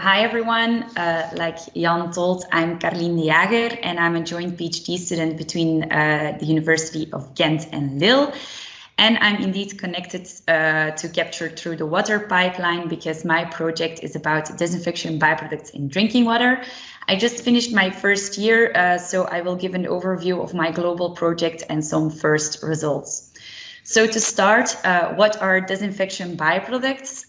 Hi everyone, like Jan told, I'm Karlien Dejaeger and I'm a joint PhD student between the University of Ghent and Lille. And I'm indeed connected to capture through the water pipeline because my project is about disinfection byproducts in drinking water. I just finished my first year, so I will give an overview of my global project and some first results. So to start, what are disinfection byproducts?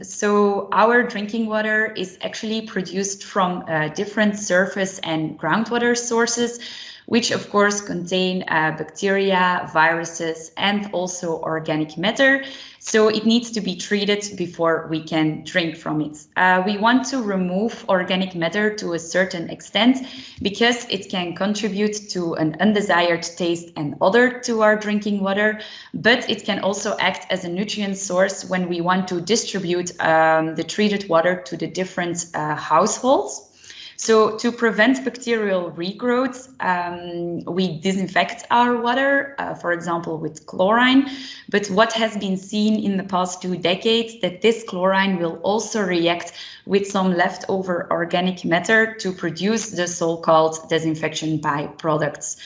So our drinking water is actually produced from different surface and groundwater sources, which of course contain bacteria, viruses, and also organic matter. So it needs to be treated before we can drink from it. We want to remove organic matter to a certain extent because it can contribute to an undesired taste and odor to our drinking water, but it can also act as a nutrient source when we want to distribute the treated water to the different households. So to prevent bacterial regrowth, we disinfect our water, for example, with chlorine. But what has been seen in the past 2 decades that this chlorine will also react with some leftover organic matter to produce the so-called disinfection byproducts.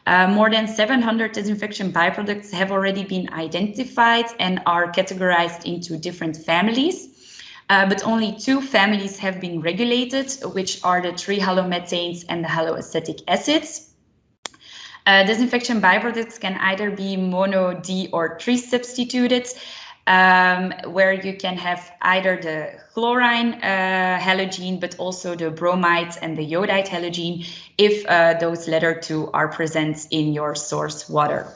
More than 700 disinfection byproducts have already been identified and are categorized into different families. But only 2 families have been regulated, which are the trihalomethanes and the haloacetic acids. Disinfection byproducts can either be mono, di, or tri-substituted, where you can have either the chlorine halogen, but also the bromide and the iodide halogen, if those latter 2 are present in your source water.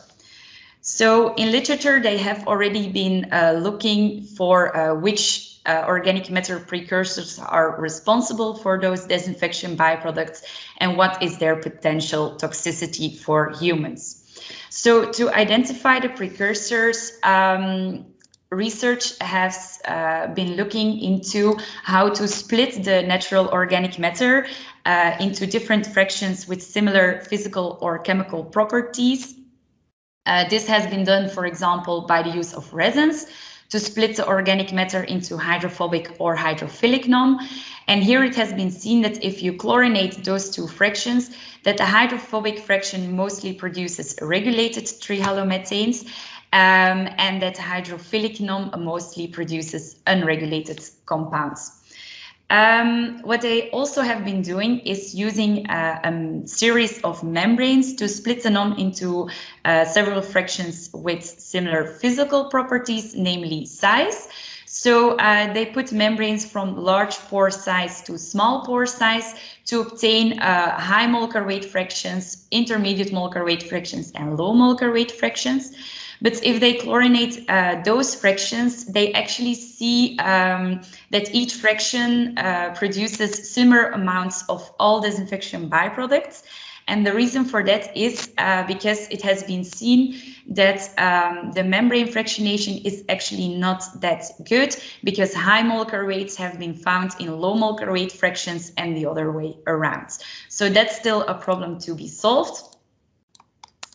So in literature, they have already been looking for which organic matter precursors are responsible for those disinfection byproducts and what is their potential toxicity for humans. So to identify the precursors, research has been looking into how to split the natural organic matter into different fractions with similar physical or chemical properties. This has been done, for example, by the use of resins to split the organic matter into hydrophobic or hydrophilic NOM. And here it has been seen that if you chlorinate those 2 fractions, that the hydrophobic fraction mostly produces regulated trihalomethanes, and that hydrophilic NOM mostly produces unregulated compounds. What they also have been doing is using a series of membranes to split the NOM into several fractions with similar physical properties, namely size. So they put membranes from large pore size to small pore size to obtain high molecular weight fractions, intermediate molecular weight fractions, and low molecular weight fractions. But if they chlorinate those fractions, they actually see that each fraction produces similar amounts of all disinfection byproducts. And the reason for that is because it has been seen that the membrane fractionation is actually not that good because high molecular weights have been found in low molecular weight fractions and the other way around. So that's still a problem to be solved.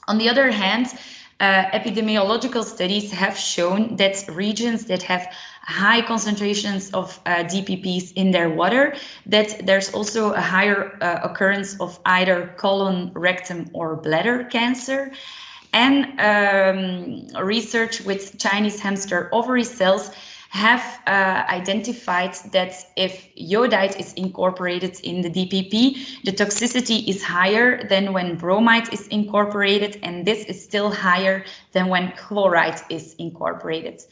On the other hand, epidemiological studies have shown that regions that have high concentrations of DPPs in their water, that there's also a higher occurrence of either colon, rectum, or bladder cancer. And research with Chinese hamster ovary cells have identified that if iodide is incorporated in the DPP, the toxicity is higher than when bromide is incorporated, and this is still higher than when chloride is incorporated.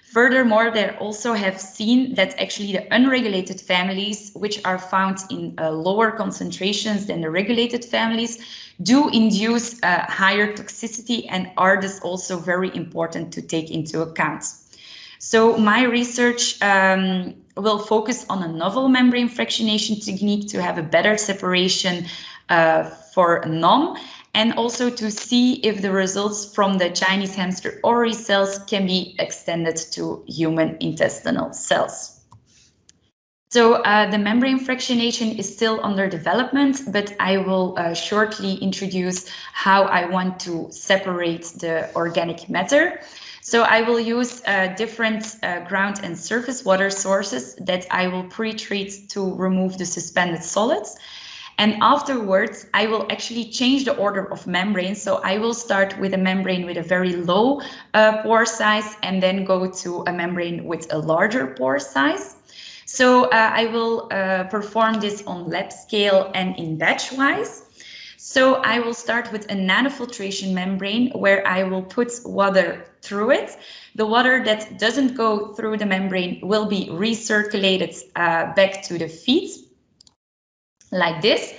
Furthermore, they also have seen that actually the unregulated families, which are found in lower concentrations than the regulated families, do induce higher toxicity and are thus also very important to take into account. So my research will focus on a novel membrane fractionation technique to have a better separation for NOM, and also to see if the results from the Chinese hamster ovary cells can be extended to human intestinal cells. So the membrane fractionation is still under development, but I will shortly introduce how I want to separate the organic matter. So I will use different ground and surface water sources that I will pre-treat to remove the suspended solids. And afterwards, I will actually change the order of membrane. So I will start with a membrane with a very low pore size and then go to a membrane with a larger pore size. So I will perform this on lab scale and in batch wise. So I will start with a nanofiltration membrane where I will put water through it. The water that doesn't go through the membrane will be recirculated back to the feed, like this.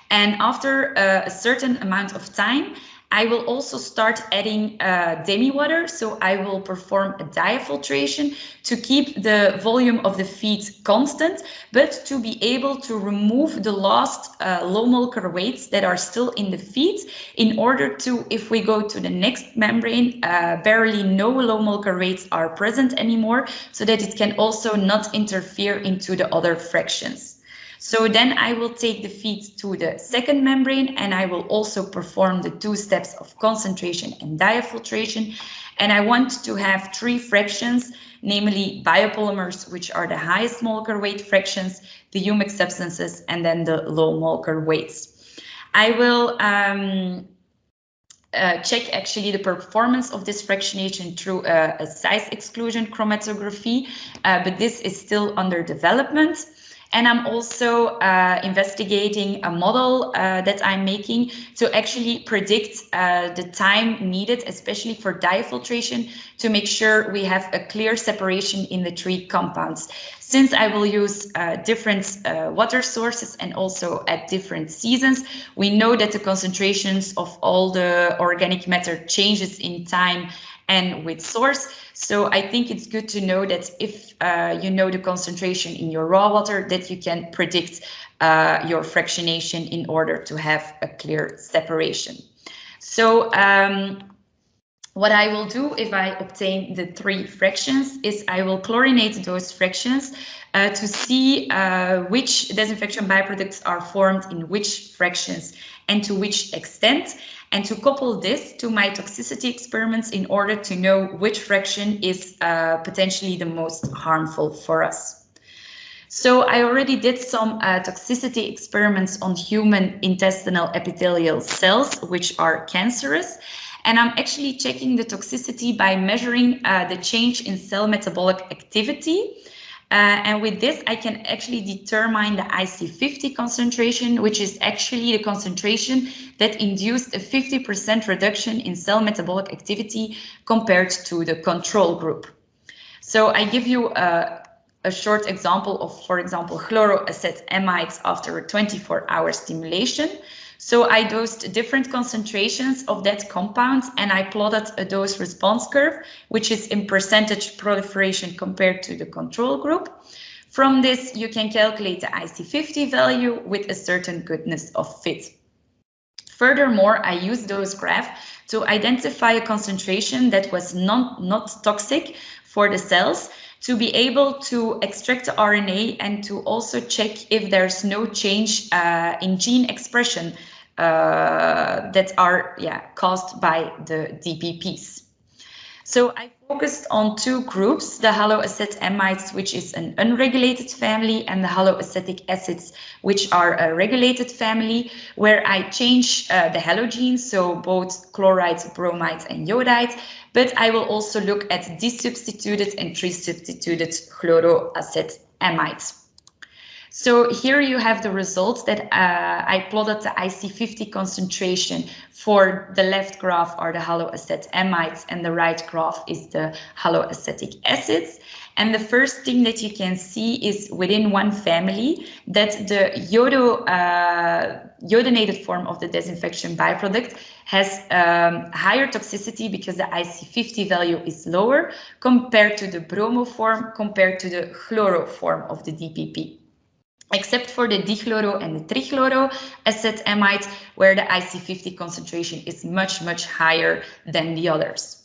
And after a certain amount of time, I will also start adding demi-water. So I will perform a diafiltration to keep the volume of the feed constant, but to be able to remove the last low molecular weights that are still in the feed in order to, if we go to the next membrane, barely no low molecular weights are present anymore, so that it can also not interfere into the other fractions. So then I will take the feed to the second membrane and I will also perform the 2 steps of concentration and diafiltration. And I want to have 3 fractions, namely biopolymers, which are the highest molecular weight fractions, the humic substances, and then the low molecular weights. I will check actually the performance of this fractionation through a size exclusion chromatography, but this is still under development. And I'm also investigating a model that I'm making to actually predict the time needed, especially for diafiltration, to make sure we have a clear separation in the 3 compounds. Since I will use different water sources and also at different seasons, we know that the concentrations of all the organic matter changes in time and with source. So I think it's good to know that if you know the concentration in your raw water, that you can predict your fractionation in order to have a clear separation. So what I will do if I obtain the 3 fractions is I will chlorinate those fractions to see which disinfection byproducts are formed in which fractions and to which extent, and to couple this to my toxicity experiments in order to know which fraction is potentially the most harmful for us. So I already did some toxicity experiments on human intestinal epithelial cells, which are cancerous. And I'm actually checking the toxicity by measuring the change in cell metabolic activity. And with this, I can actually determine the IC50 concentration, which is actually the concentration that induced a 50% reduction in cell metabolic activity compared to the control group. So I give you a short example of, for example, chloroacetamides after a 24-hour stimulation. So I dosed different concentrations of that compound and I plotted a dose response curve, which is in percentage proliferation compared to the control group. From this, you can calculate the IC50 value with a certain goodness of fit. Furthermore, I used those graphs to identify a concentration that was not toxic for the cells, to be able to extract the RNA and to also check if there's no change in gene expression that are caused by the DPPs. So I focused on 2 groups, the haloacetamides, which is an unregulated family, and the haloacetic acids, which are a regulated family, where I change the halogenes, so both chloride, bromide, and iodide, but I will also look at desubstituted and trisubstituted chloroacetamides. So here you have the results that I plotted the IC50 concentration for the left graph are the haloacetamides and the right graph is the haloacetic acids. And the first thing that you can see is within one family that the iodinated form of the disinfection byproduct has higher toxicity because the IC50 value is lower compared to the bromo form, compared to the chloro form of the DPP. Except for the dichloro and the trichloroacetamides, where the IC50 concentration is much higher than the others.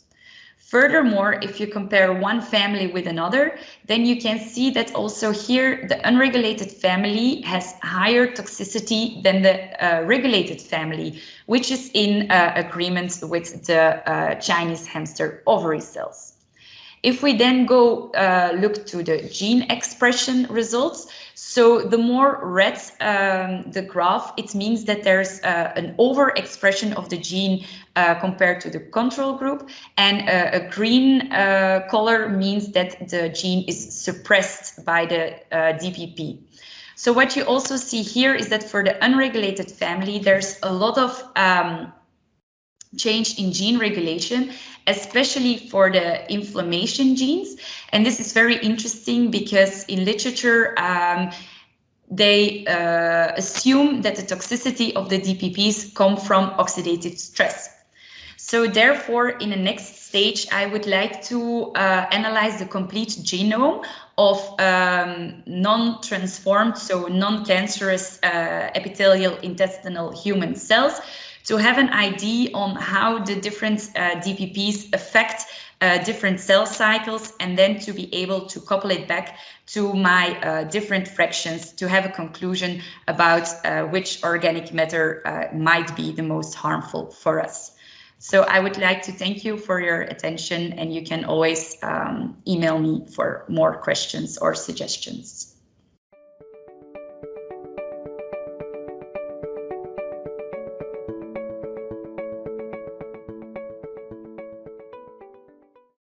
Furthermore, if you compare one family with another, then you can see that also here the unregulated family has higher toxicity than the regulated family, which is in agreement with the Chinese hamster ovary cells. If we then go look to the gene expression results, so the more red the graph, it means that there's an overexpression of the gene compared to the control group, and a green color means that the gene is suppressed by the DPP. So what you also see here is that for the unregulated family, there's a lot of change in gene regulation, especially for the inflammation genes. And this is very interesting because in literature, they assume that the toxicity of the DPPs come from oxidative stress. So therefore, in the next stage, I would like to analyze the complete genome of non-transformed, so non-cancerous epithelial intestinal human cells, to have an idea on how the different DPPs affect different cell cycles, and then to be able to couple it back to my different fractions to have a conclusion about which organic matter might be the most harmful for us. So I would like to thank you for your attention, and you can always email me for more questions or suggestions.